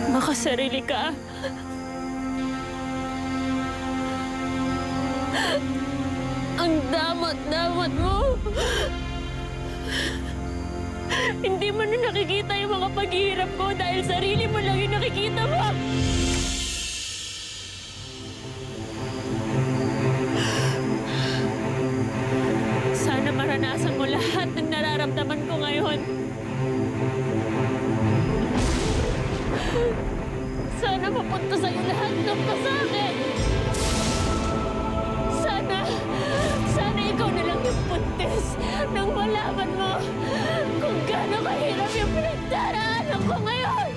Makasarili ka. Ang damot-damot mo. Hindi mo na nakikita yung mga paghihirap ko dahil sarili mo lang yung nakikita mo. Sana maranasan mo lahat ng nararamdaman ko ngayon. Sana mapunta sa'yo lahat ng pasakit. Sana ikaw na lang yung puntis nang malaman mo kung gaano kahirap yung pinagdaraanan ko ngayon.